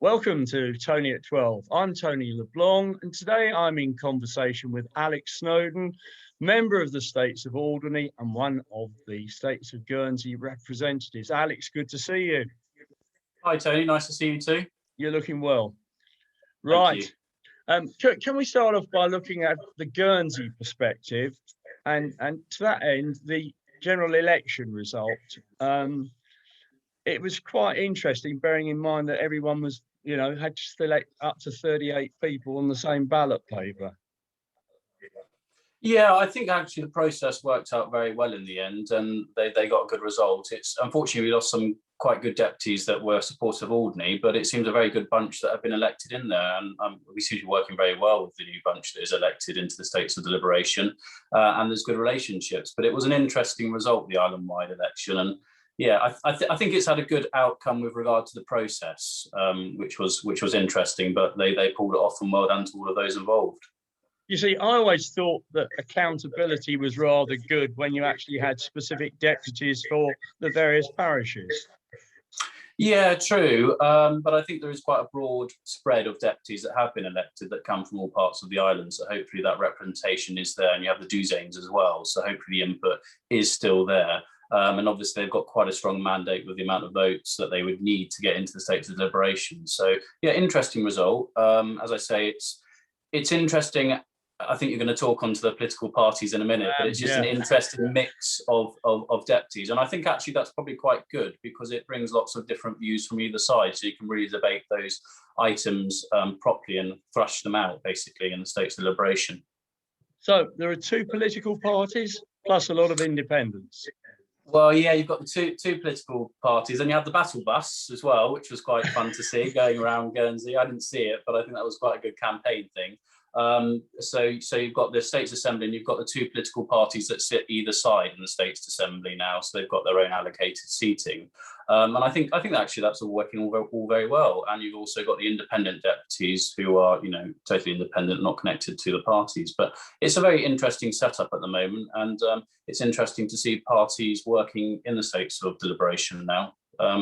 Welcome to Tony at 12. I'm Tony LeBlanc, and today I'm in conversation with Alex Snowdon, member of the States of Alderney and one of the States of Guernsey representatives. Alex, good to see you. Hi, Tony. Nice to see you too. You're looking well. Right. Can we start off by looking at the Guernsey perspective and to that end, the general election result? It was quite interesting, bearing in mind that everyone was, had to select up to 38 people on the same ballot paper. Yeah, I think actually the process worked out very well in the end, and they got a good result. It's unfortunately we lost some quite good deputies that were supportive of Alderney, but it seems a very good bunch that have been elected in there, and we seem to be working very well with the new bunch that is elected into the States of Deliberation, and there's good relationships. But it was an interesting result, the island-wide election, and yeah, I think it's had a good outcome with regard to the process, which was interesting. But they pulled it off, and well done to all of those involved. You see, I always thought that accountability was rather good when you actually had specific deputies for the various parishes. Yeah, true. But I think there is quite a broad spread of deputies that have been elected that come from all parts of the island. So hopefully that representation is there, and you have the douzaines as well. So hopefully the input is still there. And obviously they've got quite a strong mandate with the amount of votes that they would need to get into the States of Deliberation. So yeah, interesting result. As I say, it's interesting. I think you're going to talk onto the political parties in a minute, but it's just an interesting mix of deputies. And I think actually that's probably quite good because it brings lots of different views from either side. So you can really debate those items properly and thrash them out basically in the States of Deliberation. So there are two political parties plus a lot of independents. Well, yeah, you've got the two political parties, and you have the battle bus as well, which was quite fun to see going around Guernsey. I didn't see it, but I think that was quite a good campaign thing. So you've got the States Assembly, and you've got the two political parties that sit either side in the States Assembly now, so they've got their own allocated seating. And I think actually that's all working all very well. And you've also got the independent deputies who are, totally independent, not connected to the parties. But it's a very interesting setup at the moment, and it's interesting to see parties working in the States of Deliberation now.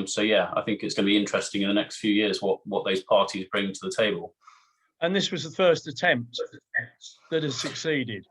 So yeah, I think it's going to be interesting in the next few years what those parties bring to the table. And this was the first attempt that has succeeded.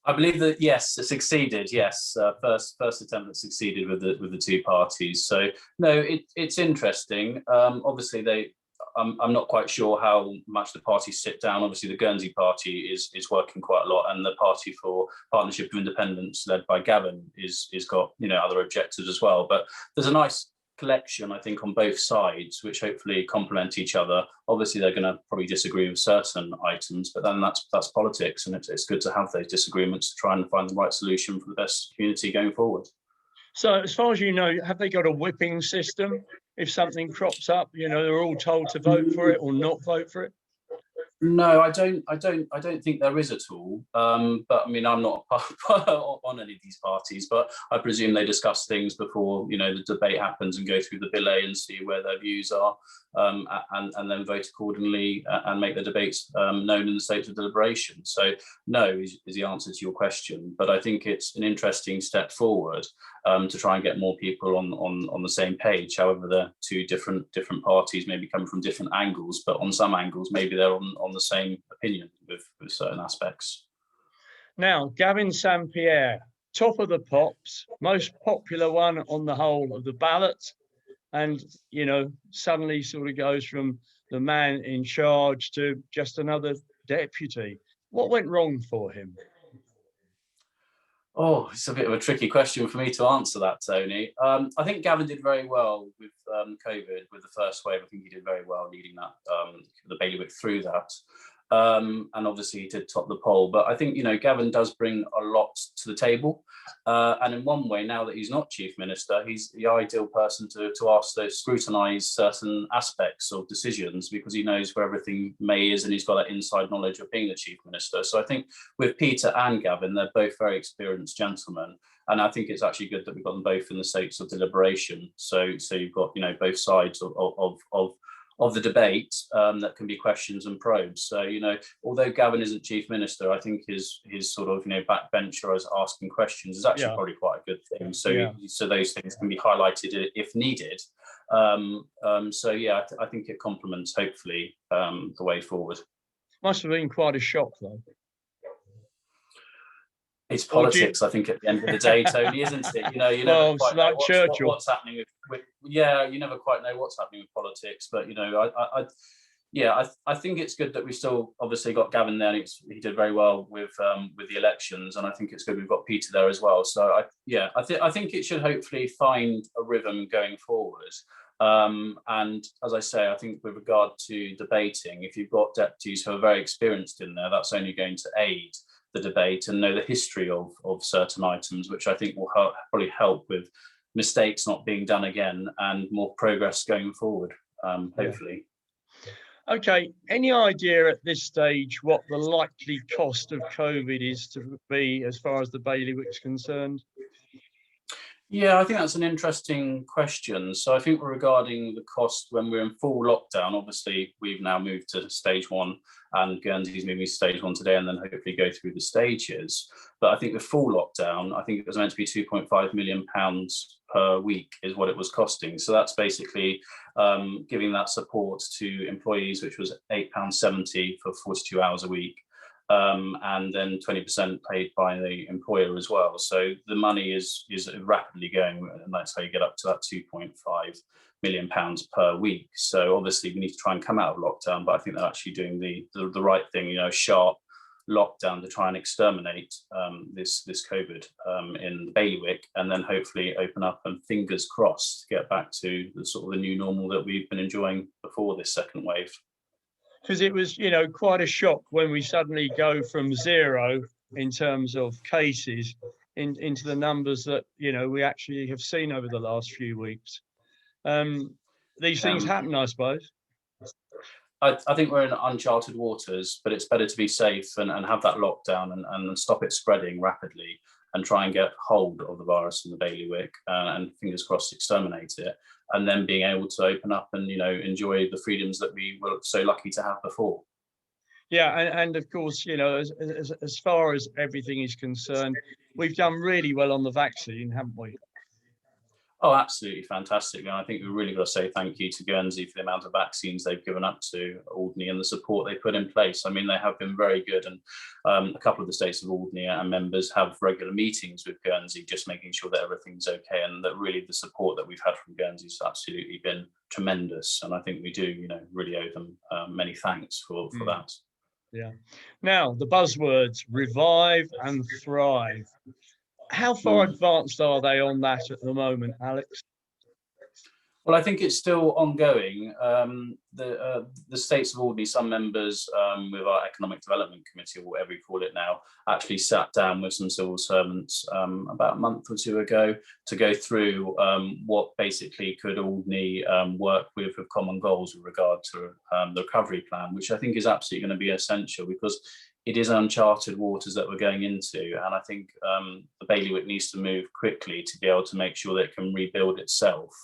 I believe that yes, it succeeded. Yes, first attempt that succeeded with the two parties. So no, it's interesting. Obviously, I'm not quite sure how much the parties sit down. Obviously, the Guernsey party is working quite a lot, and the Party for Partnership of Independence, led by Gavin, is got other objectives as well. But there's a nice collection, I think, on both sides, which hopefully complement each other. Obviously, they're going to probably disagree with certain items, but then that's politics, and it's good to have those disagreements to try and find the right solution for the best community going forward. So, as far as you know, have they got a whipping system? If something crops up, they're all told to vote for it or not vote for it. No, I don't think there is at all. But I mean, I'm not on any of these parties, but I presume they discuss things before the debate happens and go through the billet and see where their views are, and then vote accordingly and make the debates known in the States of Deliberation. So no is the answer to your question, but I think it's an interesting step forward to try and get more people on the same page. However, the two different parties maybe come from different angles, but on some angles maybe they're on the same opinion with certain aspects. Now, Gavin Sampier, top of the pops, most popular one on the whole of the ballot, and suddenly sort of goes from the man in charge to just another deputy. What went wrong for him? Oh, it's a bit of a tricky question for me to answer that, Tony. I think Gavin did very well with COVID, with the first wave. I think he did very well leading that, the bailiwick through that. And obviously he did top the poll. But I think, Gavin does bring a lot to the table. And in one way, now that he's not chief minister, he's the ideal person to ask those, scrutinise certain aspects of decisions, because he knows where everything is, and he's got that inside knowledge of being the chief minister. So I think with Peter and Gavin, they're both very experienced gentlemen. And I think it's actually good that we've got them both in the States of Deliberation. So you've got, both sides of the debate that can be questions and probes. So, although Gavin isn't chief minister, I think his sort of, backbencher as asking questions is actually probably quite a good thing. So, so those things can be highlighted if needed. So yeah, I think it complements hopefully the way forward. Must have been quite a shock, though. It's politics, I think, at the end of the day, Tony, isn't it? You never Well, quite like know what's happening with yeah, you never quite know what's happening with politics. But I think it's good that we've still obviously got Gavin there, and he did very well with the elections, and I think it's good we've got Peter there as well. So I think it should hopefully find a rhythm going forward. And as I say, I think with regard to debating, if you've got deputies who are very experienced in there, that's only going to aid the debate and know the history of certain items, which I think will probably help with mistakes not being done again and more progress going forward, hopefully. Okay, any idea at this stage what the likely cost of COVID is to be as far as the bailiwick's concerned? Yeah, I think that's an interesting question. So I think regarding the cost when we're in full lockdown, obviously we've now moved to stage 1 and Guernsey's moving to stage 1 today and then hopefully go through the stages. But I think the full lockdown, I think it was meant to be £2.5 million per week is what it was costing. So that's basically giving that support to employees, which was £8.70 for 42 hours a week. And then 20% paid by the employer as well. So the money is rapidly going, and that's how you get up to that £2.5 million per week. So obviously we need to try and come out of lockdown, but I think they're actually doing the right thing, sharp lockdown to try and exterminate this COVID in the bailiwick, and then hopefully open up and fingers crossed get back to the sort of the new normal that we've been enjoying before this second wave. Because it was, quite a shock when we suddenly go from 0 in terms of cases into the numbers that, we actually have seen over the last few weeks. These things happen, I suppose. I think we're in uncharted waters, but it's better to be safe and have that lockdown and stop it spreading rapidly and try and get hold of the virus in the bailiwick and fingers crossed exterminate it, and then being able to open up and enjoy the freedoms that we were so lucky to have before. Yeah, and of course, as far as everything is concerned, we've done really well on the vaccine, haven't we? Oh, absolutely fantastic. And I think we've really got to say thank you to Guernsey for the amount of vaccines they've given up to Alderney and the support they put in place. I mean, they have been very good. And a couple of the states of Alderney and members have regular meetings with Guernsey, just making sure that everything's okay. And that really the support that we've had from Guernsey has absolutely been tremendous. And I think we do, really owe them many thanks for that. Yeah. Now, the buzzwords, revive and thrive. How far advanced are they on that at the moment, Alex? Well, I think it's still ongoing. The states of Alderney, some members with our Economic Development Committee, or whatever we call it now, actually sat down with some civil servants about a month or two ago to go through what basically could Alderney work with common goals with regard to the recovery plan, which I think is absolutely going to be essential because it is uncharted waters that we're going into. And I think the bailiwick needs to move quickly to be able to make sure that it can rebuild itself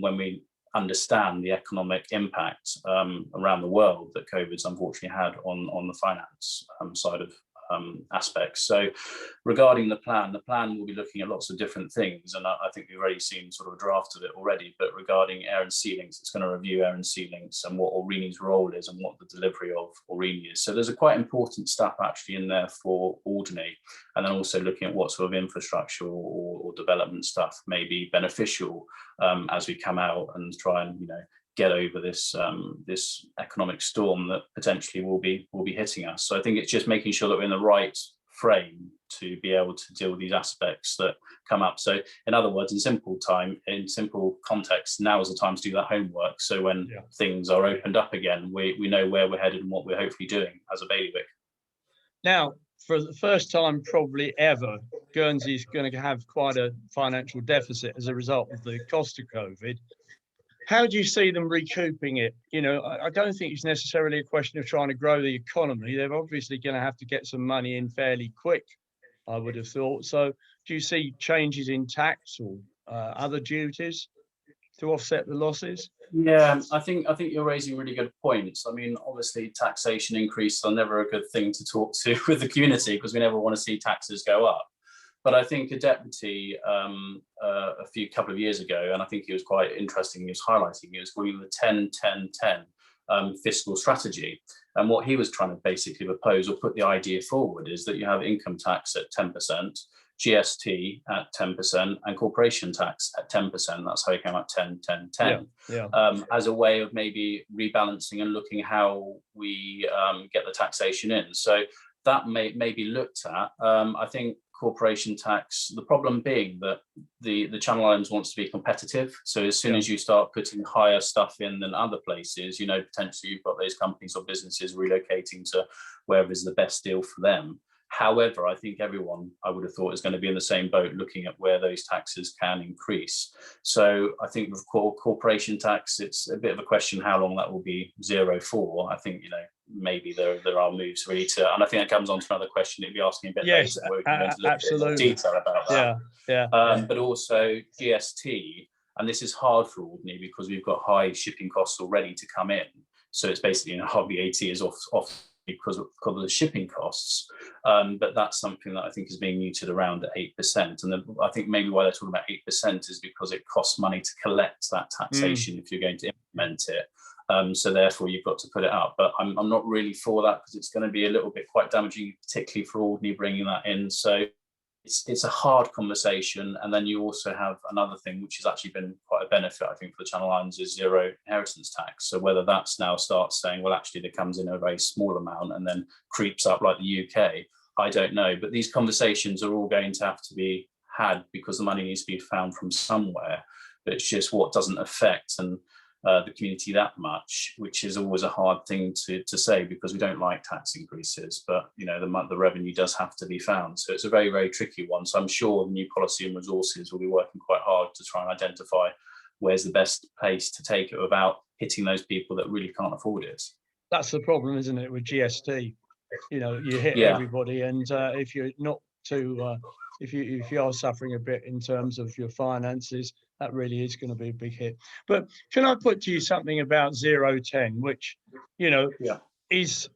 when we understand the economic impact around the world that COVID's unfortunately had on the finance side of aspects. So regarding the plan will be looking at lots of different things, and I think we've already seen sort of a draft of it already. But regarding air and sea links, it's going to review air and sea links and what Alderney's role is and what the delivery of Alderney is. So there's a quite important stuff actually in there for Alderney, and then also looking at what sort of infrastructure or development stuff may be beneficial as we come out and try and get over this this economic storm that potentially will be hitting us. So I think it's just making sure that we're in the right frame to be able to deal with these aspects that come up. So in other words, in simple context, now is the time to do that homework. So when things are opened up again, we know where we're headed and what we're hopefully doing as a bailiwick. Now, for the first time probably ever, Guernsey's going to have quite a financial deficit as a result of the cost of COVID. How do you see them recouping it? I don't think it's necessarily a question of trying to grow the economy. They're obviously going to have to get some money in fairly quick, I would have thought. So do you see changes in tax or other duties to offset the losses? Yeah, I think you're raising really good points. I mean, obviously taxation increases are never a good thing to talk to with the community because we never want to see taxes go up. But I think a deputy couple of years ago, and I think he was quite interesting, he was highlighting, he was calling the 10-10-10 fiscal strategy. And what he was trying to basically propose or put the idea forward is that you have income tax at 10%, GST at 10%, and corporation tax at 10%. That's how he came up 10-10-10. As a way of maybe rebalancing and looking how we get the taxation in. So that may be looked at. I think corporation tax, the problem being that the Channel Islands wants to be competitive. So as soon as you start putting higher stuff in than other places, you know, potentially you've got those companies or businesses relocating to wherever is the best deal for them. However, I think everyone, I would have thought, is going to be in the same boat looking at where those taxes can increase. So I think with corporation tax, it's a bit of a question how long that will be zero for. I think, you know, maybe there are moves really to, and I think that comes on to another question that you'll be asking a bit later, where we can go into a little bit more detail about that. But also GST, and this is hard for Alderney because we've got high shipping costs already to come in. So it's basically, you know, our VAT is off because of the shipping costs, but that's something that I think is being mooted around at 8%. And I think maybe why they're talking about 8% is because it costs money to collect that taxation if you're going to implement it. So therefore you've got to put it up. But I'm not really for that because it's going to be a little bit quite damaging, particularly for Alderney bringing that in. So it's a hard conversation. And then you also have another thing, which has actually been quite a benefit, I think, for the Channel Islands, is zero inheritance tax. So whether that's now starts saying, well, actually, there comes in a very small amount and then creeps up like the UK, I don't know. But these conversations are all going to have to be had because the money needs to be found from somewhere. But it's just what doesn't affect the community that much, which is always a hard thing to say because we don't like tax increases, but you know the revenue does have to be found. So it's a very, very tricky one. So I'm sure the new policy and resources will be working quite hard to try and identify where's the best place to take it without hitting those people that really can't afford it. That's the problem, isn't it, with GST? You know, you hit everybody, and if you're not too if you are suffering a bit in terms of your finances, that really is going to be a big hit. But can I put to you something about 010, which, you know, is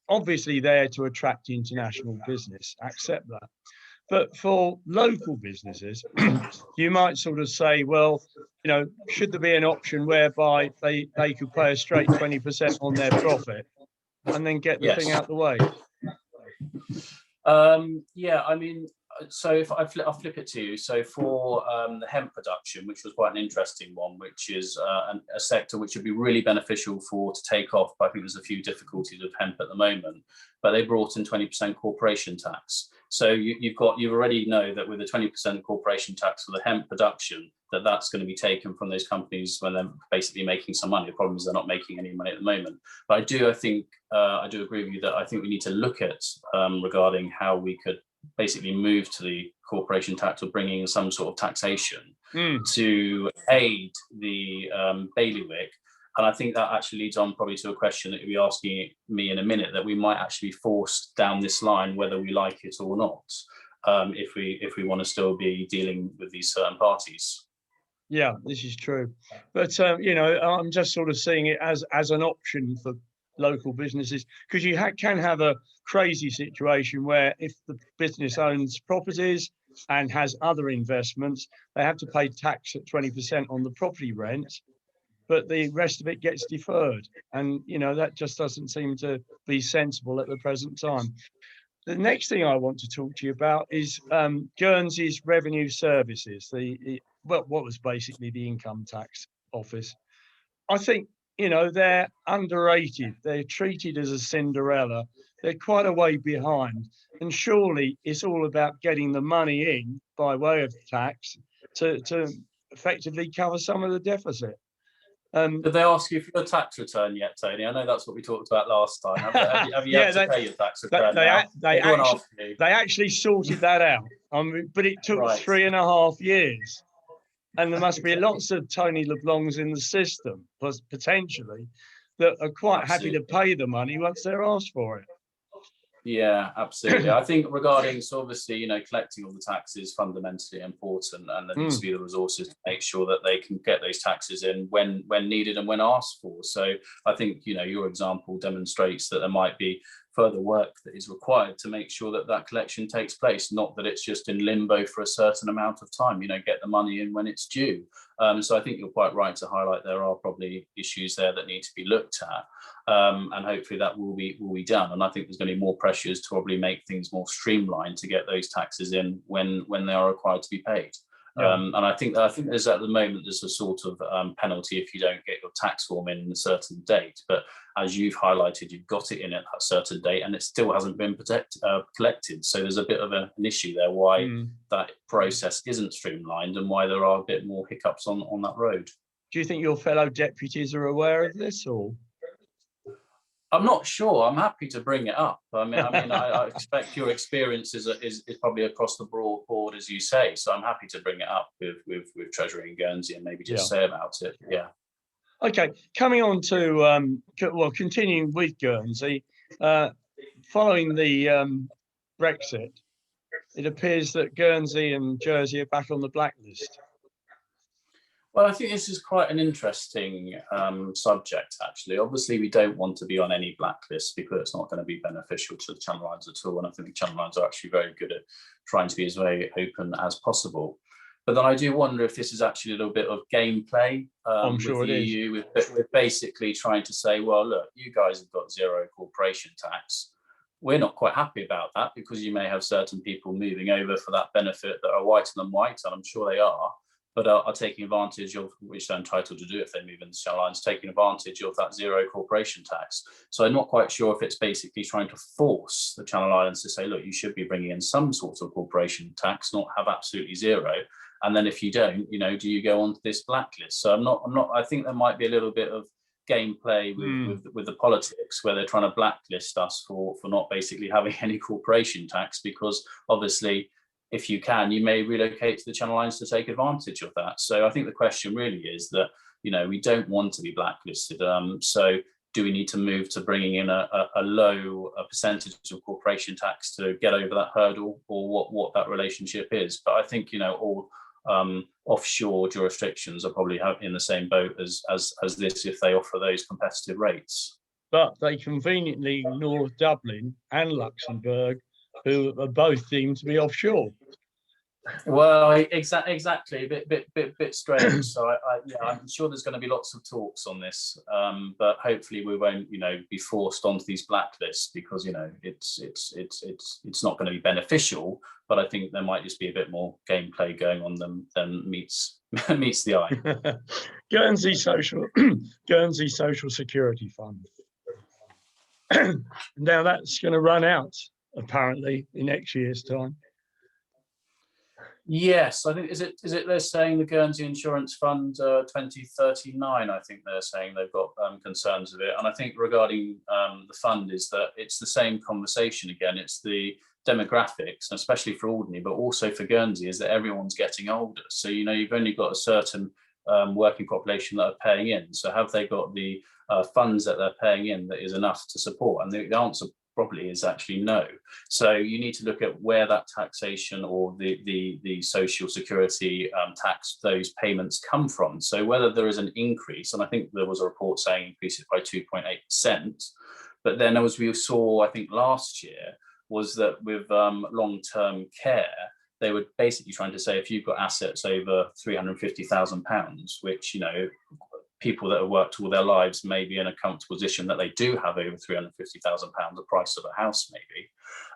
obviously there to attract international business, accept that. But for local businesses, you might sort of say, well, you know, should there be an option whereby they could pay a straight 20% on their profit and then get the thing out the way? I mean, so if I'll flip it to you. So for the hemp production, which was quite an interesting one, which is a sector which would be really beneficial to take off, but I think there's a few difficulties with hemp at the moment, but they brought in 20% corporation tax. So you already know that with a 20% corporation tax for the hemp production, that's going to be taken from those companies when they're basically making some money. The problem is they're not making any money at the moment. But I do agree with you that I think we need to look at regarding how we could basically move to the corporation tax or bringing in some sort of taxation to aid the bailiwick. And I think that actually leads on probably to a question that you'll be asking me in a minute, that we might actually be forced down this line, whether we like it or not, if we want to still be dealing with these certain parties. Yeah, this is true. But, you know, I'm just sort of seeing it as an option for local businesses, because you can have a crazy situation where if the business owns properties and has other investments, they have to pay tax at 20% on the property rent, but the rest of it gets deferred. And, you know, that just doesn't seem to be sensible at the present time. The next thing I want to talk to you about is Guernsey's Revenue Services, what was basically the income tax office. I think, you know, they're underrated. They're treated as a Cinderella. They're quite a way behind. And surely it's all about getting the money in by way of tax to effectively cover some of the deficit. Did they ask you for your tax return yet, Tony? I know that's what we talked about last time. Have you had to pay your tax return they actually sorted that out. But it took 3.5 years. And there must be lots of Tony LeBlancs in the system, potentially, that are quite happy to pay the money once they're asked for it. Yeah, absolutely. I think regarding, so obviously, you know, collecting all the taxes is fundamentally important, and there needs to be the resources to make sure that they can get those taxes in when needed and when asked for. So I think, you know, your example demonstrates that there might be, further work that is required to make sure that that collection takes place, not that it's just in limbo for a certain amount of time. Get the money in when it's due. So I think you're quite right to highlight there are probably issues there that need to be looked at, and hopefully that will be done. And I think there's going to be more pressures to probably make things more streamlined to get those taxes in when they are required to be paid. Yeah. And I think there's at the moment there's a sort of penalty if you don't get your tax form in a certain date. But as you've highlighted, you've got it in at a certain date and it still hasn't been collected. So there's a bit of an issue there why that process isn't streamlined and why there are a bit more hiccups on that road. Do you think your fellow deputies are aware of this, or? I'm not sure. I'm happy to bring it up. I expect your experience is probably across the broad board, as you say. So I'm happy to bring it up with Treasury in Guernsey and maybe just say about it. Yeah. Okay. Coming on to continuing with Guernsey, following the Brexit, it appears that Guernsey and Jersey are back on the blacklist. Well, I think this is quite an interesting subject, actually. Obviously, we don't want to be on any blacklist because it's not going to be beneficial to the Channel Islands at all. And I think the Channel Islands are actually very good at trying to be as very open as possible. But then I do wonder if this is actually a little bit of gameplay I'm sure with the it is. EU, with basically trying to say, well, look, you guys have got zero corporation tax. We're not quite happy about that because you may have certain people moving over for that benefit that are whiter than white, and I'm sure they are, but are taking advantage of, which they're entitled to do if they move into Channel Islands, taking advantage of that zero corporation tax. So I'm not quite sure if it's basically trying to force the Channel Islands to say, look, you should be bringing in some sort of corporation tax, not have absolutely zero. And then if you don't, do you go onto this blacklist? So I think there might be a little bit of gameplay with the politics where they're trying to blacklist us for not basically having any corporation tax, because obviously if you can, you may relocate to the Channel Islands to take advantage of that. So I think the question really is that, we don't want to be blacklisted. So do we need to move to bringing in a low percentage of corporation tax to get over that hurdle, or what that relationship is? But I think, all offshore jurisdictions are probably in the same boat as this if they offer those competitive rates. But they conveniently ignore Dublin and Luxembourg, who are both deemed to be offshore. Well, exactly, a bit strange. So I'm sure there's going to be lots of talks on this, but hopefully we won't, be forced onto these blacklists because it's not going to be beneficial. But I think there might just be a bit more gameplay going on than meets the eye. Guernsey Social Security Fund. Now that's going to run out apparently in next year's time. Yes, I think is it they're saying the Guernsey Insurance Fund 2039. I think they're saying they've got concerns with it, and I think regarding the fund is that it's the same conversation again. It's the demographics, especially for Alderney, but also for Guernsey, is that everyone's getting older. So you've only got a certain working population that are paying in. So have they got the funds that they're paying in that is enough to support? And the answer probably is actually no. So you need to look at where that taxation or the social security tax, those payments come from. So whether there is an increase, and I think there was a report saying increase it by 2.8%, but then as we saw, I think last year, was that with long-term care, they were basically trying to say if you've got assets over £350,000, which, people that have worked all their lives may be in a comfortable position that they do have over £350,000, the price of a house maybe,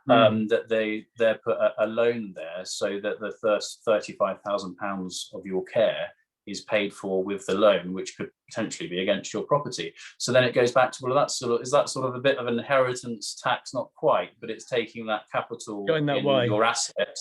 that they're put a loan there so that the first £35,000 of your care is paid for with the loan, which could potentially be against your property. So then it goes back to, well, is that sort of a bit of an inheritance tax? Not quite, but it's taking that capital in your asset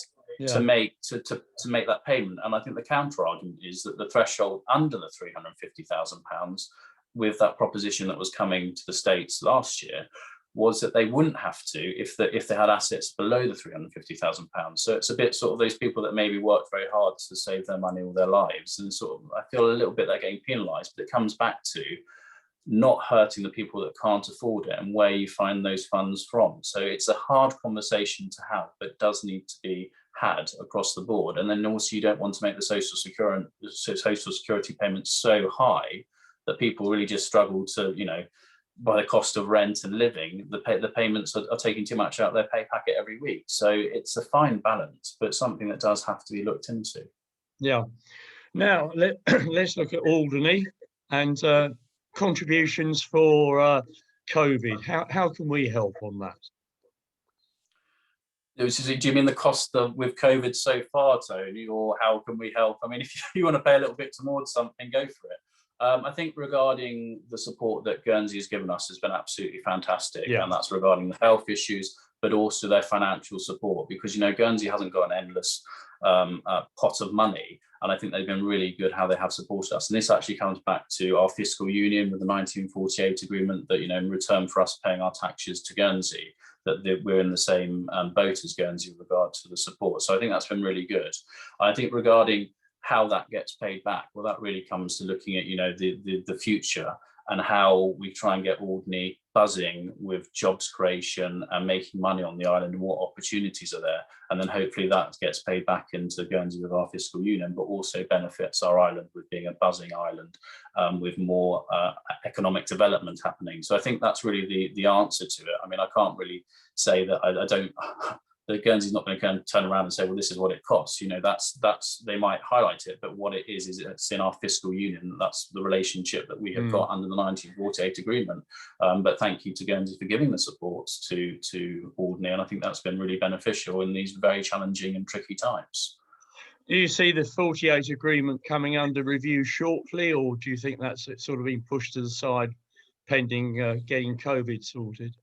to make that payment. And I think the counter argument is that the threshold under the £350,000 with that proposition that was coming to the States last year was that they wouldn't have to if they had assets below the £350,000. So it's a bit sort of those people that maybe worked very hard to save their money all their lives, and sort of I feel a little bit they're getting penalised. But it comes back to not hurting the people that can't afford it and where you find those funds from. So it's a hard conversation to have, but does need to be had across the board. And then also you don't want to make the social security payments so high that people really just struggle to by the cost of rent and living, the payments are taking too much out of their pay packet every week. So it's a fine balance, but something that does have to be looked into. Yeah. Now let's look at Alderney and contributions for COVID. How can we help on that? Do you mean the cost of with COVID so far, Tony, or how can we help? I mean, if you want to pay a little bit towards something, go for it. I think regarding the support that Guernsey has given us has been absolutely fantastic, and that's regarding the health issues, but also their financial support, because Guernsey hasn't got an endless pot of money, and I think they've been really good how they have supported us. And this actually comes back to our fiscal union with the 1948 agreement that in return for us paying our taxes to Guernsey, that we're in the same boat as Guernsey with regard to the support. So I think that's been really good. I think regarding how that gets paid back, well, that really comes to looking at the future and how we try and get Alderney buzzing with jobs creation and making money on the island and what opportunities are there. And then hopefully that gets paid back into Guernsey with our fiscal union, but also benefits our island with being a buzzing island with more economic development happening. So I think that's really the answer to it. I mean, I can't really say that I don't. The Guernsey's not going to turn around and say, well, this is what it costs. That's they might highlight it, but what it is it's in our fiscal union. That's the relationship that we have got under the 1948 agreement. But thank you to Guernsey for giving the support to Alderney, and I think that's been really beneficial in these very challenging and tricky times. Do you see the 48 agreement coming under review shortly, or do you think that's sort of been pushed to the side pending getting COVID sorted?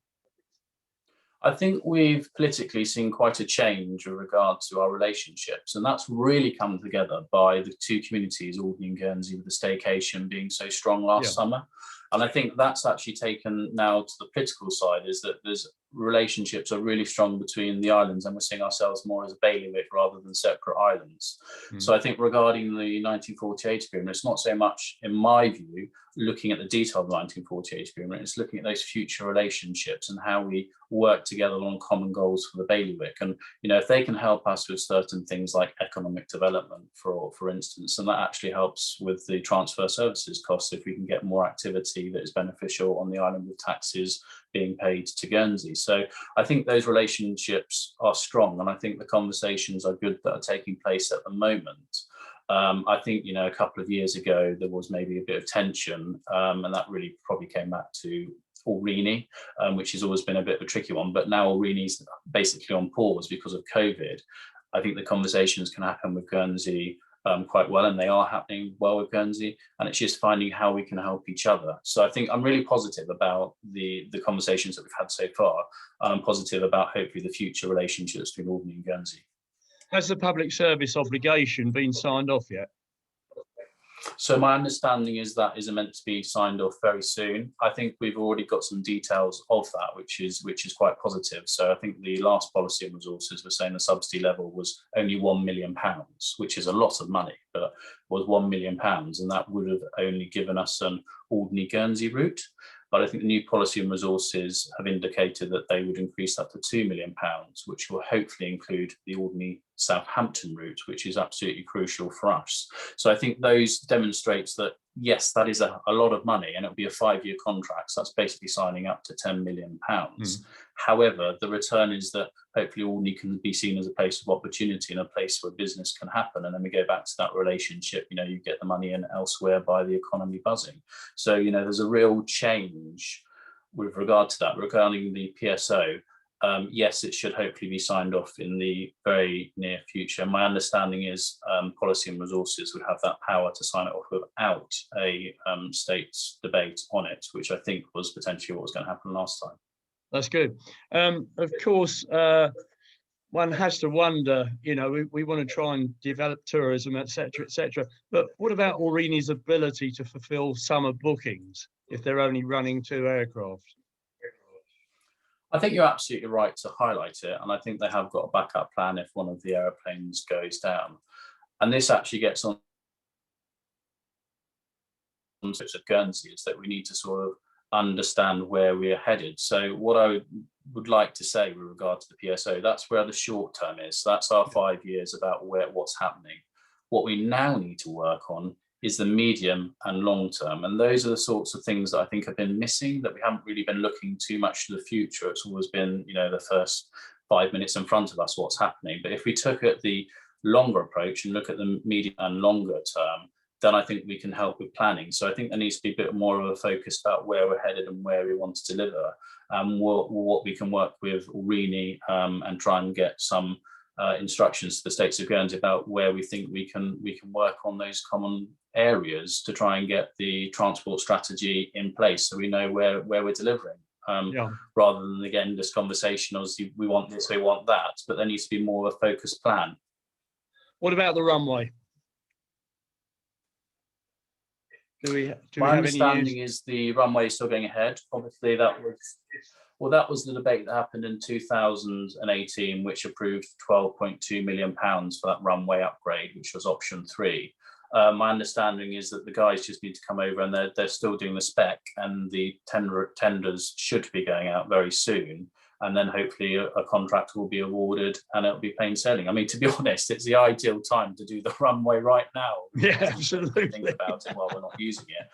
I think we've politically seen quite a change with regard to our relationships, and that's really come together by the two communities, Alderney and Guernsey, with the staycation being so strong last summer. And I think that's actually taken now to the political side, is that there's relationships are really strong between the islands, and we're seeing ourselves more as a bailiwick rather than separate islands. So I think regarding the 1948 agreement, it's not so much, in my view, looking at the detail of the 1948 agreement, it's looking at those future relationships and how we work together on common goals for the bailiwick. And if they can help us with certain things like economic development, for instance, and that actually helps with the transfer services costs if we can get more activity that is beneficial on the island with taxes being paid to Guernsey. So I think those relationships are strong, and I think the conversations are good that are taking place at the moment. I think, a couple of years ago, there was maybe a bit of tension, and that really probably came back to Alderney, which has always been a bit of a tricky one. But now Alderney's basically on pause because of COVID. I think the conversations can happen with Guernsey quite well, and they are happening well with Guernsey, and it's just finding how we can help each other. So I think I'm really positive about the conversations that we've had so far, and I'm positive about hopefully the future relationships between Alderney and Guernsey. Has the public service obligation been signed off yet? So my understanding is that is meant to be signed off very soon. I think we've already got some details of that, which is quite positive. So I think the last policy and resources were saying the subsidy level was only £1 million, which is a lot of money, but was £1 million, and that would have only given us an Alderney Guernsey route. But I think the new policy and resources have indicated that they would increase that to £2 million, which will hopefully include the Alderney Southampton route, which is absolutely crucial for us. So I think those demonstrates that, yes, that is a lot of money, and it'll be a 5-year contract. So that's basically signing up to £10 million. However, the return is that hopefully Alderney can be seen as a place of opportunity and a place where business can happen. And then we go back to that relationship, you get the money in elsewhere by the economy buzzing. So, there's a real change with regard to that. Regarding the PSO, yes, it should hopefully be signed off in the very near future. My understanding is policy and resources would have that power to sign it off without a state's debate on it, which I think was potentially what was going to happen last time. That's good. Of course, one has to wonder, we want to try and develop tourism, etc., etc. But what about Alderney's ability to fulfill summer bookings if they're only running 2 aircraft? I think you're absolutely right to highlight it, and I think they have got a backup plan if one of the aeroplanes goes down. And this actually gets on to Guernsey, is that we need to sort of understand where we're headed. So what I would like to say with regard to the PSO, that's where the short term is. So that's our 5 years about what's happening. What we now need to work on is the medium and long term. And those are the sorts of things that I think have been missing, that we haven't really been looking too much to the future. It's always been, you know, the first 5 minutes in front of us, what's happening. But if we took at the longer approach and look at the medium and longer term, then I think we can help with planning. So I think there needs to be a bit more of a focus about where we're headed and where we want to deliver, and what we can work with Alderney and try and get some instructions to the states of Guernsey about where we think we can work on those common areas to try and get the transport strategy in place, so we know where we're delivering. Rather than, again, this conversation, obviously we want this, we want that, but there needs to be more of a focused plan. What about the runway? My understanding is the runway is still going ahead. Obviously, that was the debate that happened in 2018, which approved £12.2 million for that runway upgrade, which was option 3. My understanding is that the guys just need to come over, and they're still doing the spec, and the tenders should be going out very soon. And then hopefully a contract will be awarded and it'll be plain sailing. I mean, to be honest, it's the ideal time to do the runway right now. Yeah, absolutely. Think about it while we're not using it.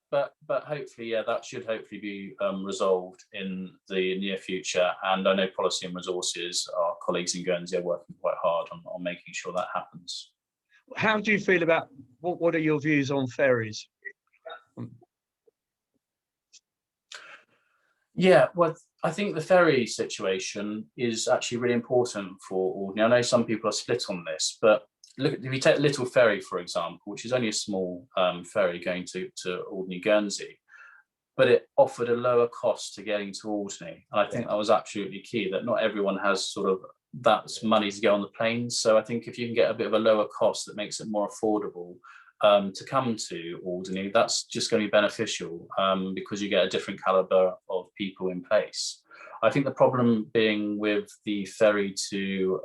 But hopefully, yeah, that should hopefully be resolved in the near future. And I know Policy and Resources, our colleagues in Guernsey, are working quite hard on making sure that happens. How do you feel about, what are your views on ferries? Yeah, well, I think the ferry situation is actually really important for Alderney. I know some people are split on this, but look, if you take Little Ferry, for example, which is only a small ferry going to Alderney, Guernsey, but it offered a lower cost to getting to Alderney. And I think that was absolutely key, that not everyone has sort of that money to go on the planes. So I think if you can get a bit of a lower cost that makes it more affordable to come to Alderney, that's just going to be beneficial because you get a different caliber of people in place. I think the problem being with the ferry to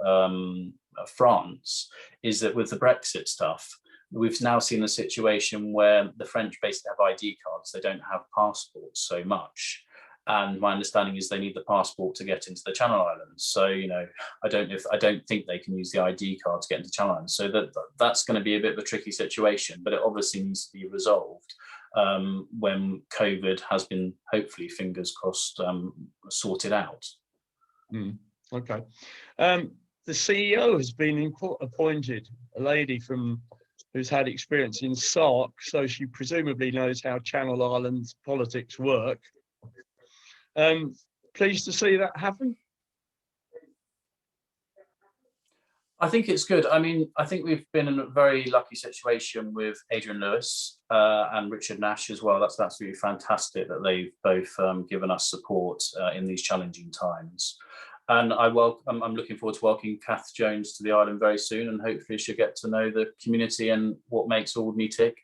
France is that with the Brexit stuff, we've now seen a situation where the French basically have ID cards, they don't have passports so much. And my understanding is they need the passport to get into the Channel Islands. So, you know, I don't think they can use the ID card to get into Channel Islands. So that's going to be a bit of a tricky situation, but it obviously needs to be resolved when COVID has been, hopefully, fingers crossed, sorted out. Okay. The CEO has been appointed, a lady who's had experience in SARC, so she presumably knows how Channel Islands politics work. Pleased to see that happen. I think it's good. I mean, I think we've been in a very lucky situation with Adrian Lewis and Richard Nash as well. That's absolutely fantastic that they've both given us support in these challenging times. And I'm looking forward to welcoming Kath Jones to the island very soon, and hopefully she'll get to know the community and what makes Alderney tick.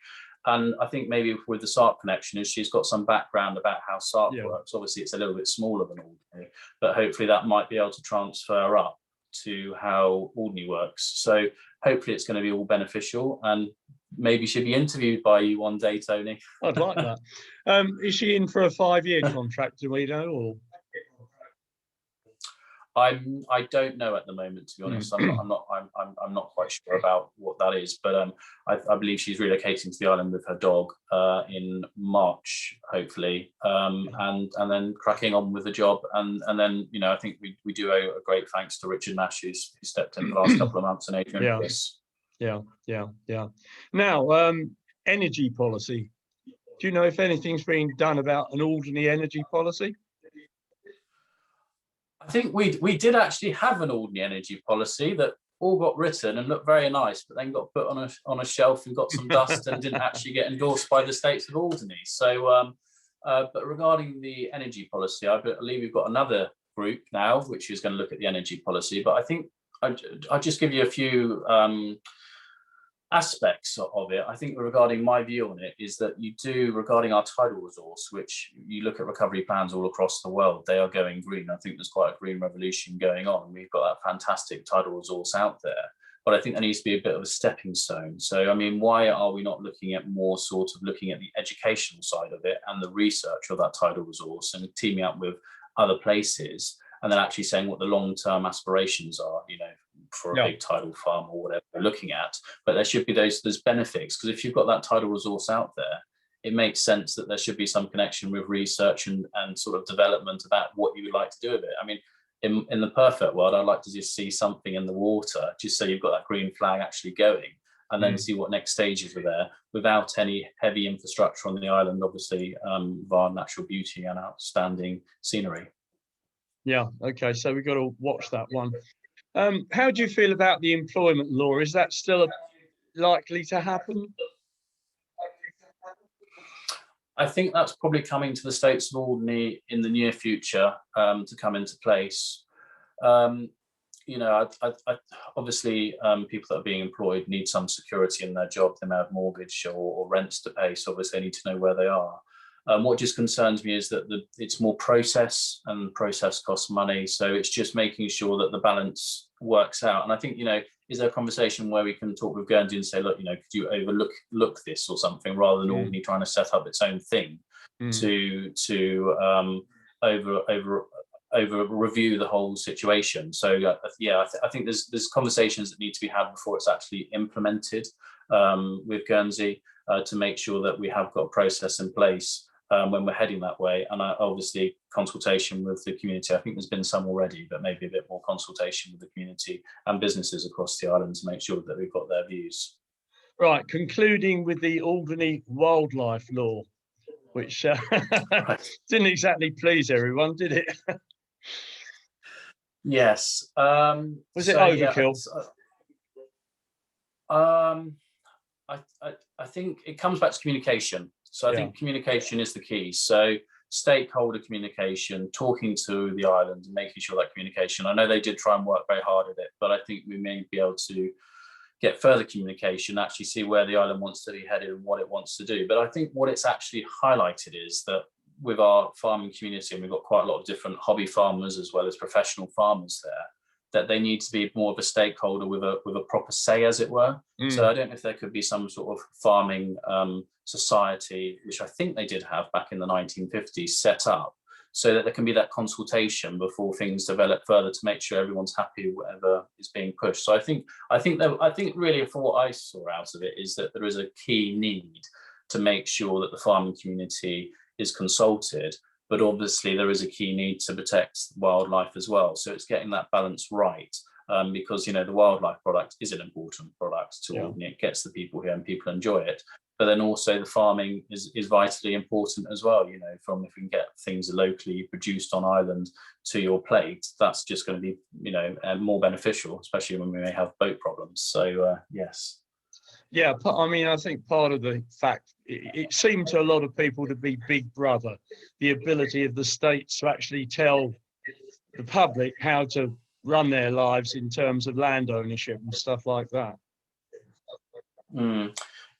And I think maybe with the SARC connection is she's got some background about how SARC works. Obviously, it's a little bit smaller than Alderney, but hopefully that might be able to transfer up to how Alderney works. So hopefully it's going to be all beneficial, and maybe she'll be interviewed by you one day, Tony. I'd like that. Is she in for a 5-year contract, do we know? Or? I don't know at the moment, to be honest. I'm not quite sure about what that is, but I believe she's relocating to the island with her dog in March, hopefully, and then cracking on with the job. And then, you know, I think we do owe a great thanks to Richard Nash, who stepped in the last couple of months, and Adrian Lewis. Yeah. Now, energy policy. Do you know if anything's being done about an Alderney energy policy? I think we did actually have an Alderney energy policy that all got written and looked very nice, but then got put on a shelf and got some dust and didn't actually get endorsed by the states of Alderney. So, but regarding the energy policy, I believe we've got another group now which is going to look at the energy policy. But I think I'll just give you a few aspects of it. I think regarding my view on it is that regarding our tidal resource, which you look at recovery plans all across the world, they are going green. I think there's quite a green revolution going on. We've got that fantastic tidal resource out there, but I think there needs to be a bit of a stepping stone. So, I mean, why are we not looking at more sort of looking at the educational side of it and the research of that tidal resource and teaming up with other places, and then actually saying what the long-term aspirations are, you know, for a Yeah. big tidal farm or whatever we're looking at. But there should be those benefits, because if you've got that tidal resource out there, it makes sense that there should be some connection with research and sort of development about what you would like to do with it. I mean, in the perfect world, I'd like to just see something in the water, just so you've got that green flag actually going, and then see what next stages are there without any heavy infrastructure on the island, obviously, via natural beauty and outstanding scenery. Yeah, okay, so we've got to watch that one. How do you feel about the employment law? Is that still likely to happen? I think that's probably coming to the States of Alderney in the near future, to come into place. You know, obviously, people that are being employed need some security in their job. They may have mortgage or rents to pay, so obviously they need to know where they are. What just concerns me is that it's more process, and process costs money. So it's just making sure that the balance works out. And I think, you know, is there a conversation where we can talk with Guernsey and say, look, you know, could you overlook this or something, rather than Alderney trying to set up its own thing to over review the whole situation. So yeah, I think there's conversations that need to be had before it's actually implemented with Guernsey, to make sure that we have got a process in place when we're heading that way. And obviously consultation with the community. I think there's been some already, but maybe a bit more consultation with the community and businesses across the island to make sure that we've got their views. Right, concluding with the Alderney wildlife law, which didn't exactly please everyone, did it? Yes. Was it overkill? I think it comes back to communication. So I think communication is the key. So stakeholder communication, talking to the island and making sure that communication. I know they did try and work very hard at it, but I think we may be able to get further communication, actually see where the island wants to be headed and what it wants to do. But I think what it's actually highlighted is that with our farming community, and we've got quite a lot of different hobby farmers as well as professional farmers there, that they need to be more of a stakeholder with a proper say, as it were. So I don't know if there could be some sort of farming society, which I think they did have back in the 1950s, set up, so that there can be that consultation before things develop further, to make sure everyone's happy with whatever is being pushed. So I think really, for what I saw out of it, is that there is a key need to make sure that the farming community is consulted, but obviously there is a key need to protect wildlife as well. So it's getting that balance right, because, you know, the wildlife product is an important product to Alderney. It gets the people here and people enjoy it. But then also the farming is vitally important as well. You know, from if we can get things locally produced on island to your plate, that's just going to be, you know, more beneficial, especially when we may have boat problems. So yes. Yeah, I mean, I think part of the fact, it seemed to a lot of people to be Big Brother, the ability of the states to actually tell the public how to run their lives in terms of land ownership and stuff like that.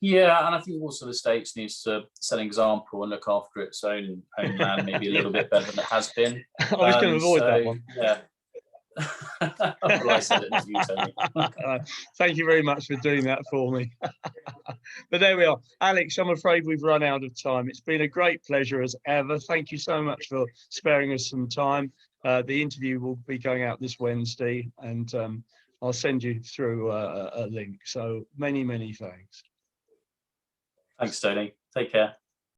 Yeah, and I think also the States needs to set an example and look after its own land maybe a little bit better than it has been. I was going to avoid that one. Yeah. Well, I said it, not you, Tony. Thank you very much for doing that for me. But there we are. Alex, I'm afraid we've run out of time. It's been a great pleasure as ever. Thank you so much for sparing us some time. The interview will be going out this Wednesday, and I'll send you through a link. So many, many thanks. Thanks, Tony. Take care.